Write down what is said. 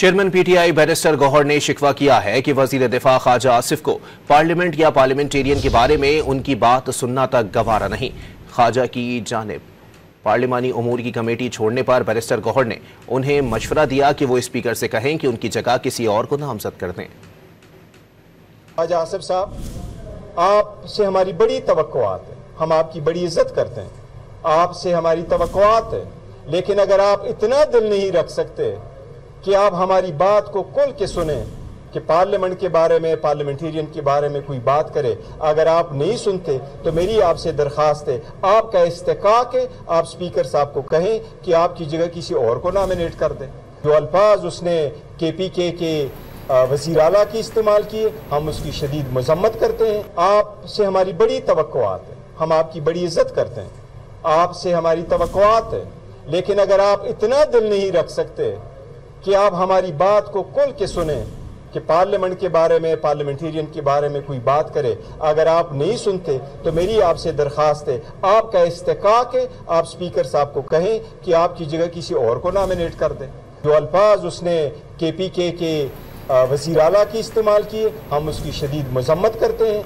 Chairman PTI barrister Gauhar ने शिकवा किया है कि वजीर दिफा ख्वाजा आसिफ को पार्लियामेंट या पार्लियामेंटेरियन के बारे में उनकी बात सुनना तक गवारा नहीं। ख्वाजा की जानिब पार्लिमानी उमूर की कमेटी छोड़ने पर बैरिस्टर गौहर ने उन्हें मशवरा दिया कि वो स्पीकर से कहें कि उनकी जगह किसी और को नामजद कर दें। ख्वाजा आसिफ साहब, आपसे हमारी बड़ी तवक्कुआत है, हम आपकी बड़ी इज्जत करते हैं, आपसे हमारी तवक्कुआत है, लेकिन अगर आप इतना दिल नहीं रख सकते कि आप हमारी बात को खुल के सुने कि पार्लियामेंट के बारे में, पार्लियामेंटेरियन के बारे में कोई बात करे, अगर आप नहीं सुनते तो मेरी आपसे दरख्वास्त है, आपका इस्तेकाक है, आप स्पीकर साहब को कहें कि आपकी जगह किसी और को नॉमिनेट कर दें। जो अल्फाज उसने KPK के वज़ीर आला की इस्तेमाल किए, हम उसकी शदीद मज़म्मत करते हैं। आपसे हमारी बड़ी तवक्कुआत है, हम आपकी बड़ी इज्जत करते हैं, आपसे हमारी तवक्कुआत है, लेकिन अगर आप इतना दिल नहीं रख सकते कि आप हमारी बात को खुल के सुने कि पार्लियामेंट के बारे में, पार्लियामेंटेरियन के बारे में कोई बात करे, अगर आप नहीं सुनते तो मेरी आपसे दरख्वास्त है, आपका इस्तेकाक है, आप स्पीकर साहब को कहें कि आपकी जगह किसी और को नॉमिनेट कर दें। जो अल्फाज उसने KPK के वज़ीर आला की इस्तेमाल किए, हम उसकी शदीद मज़म्मत करते हैं।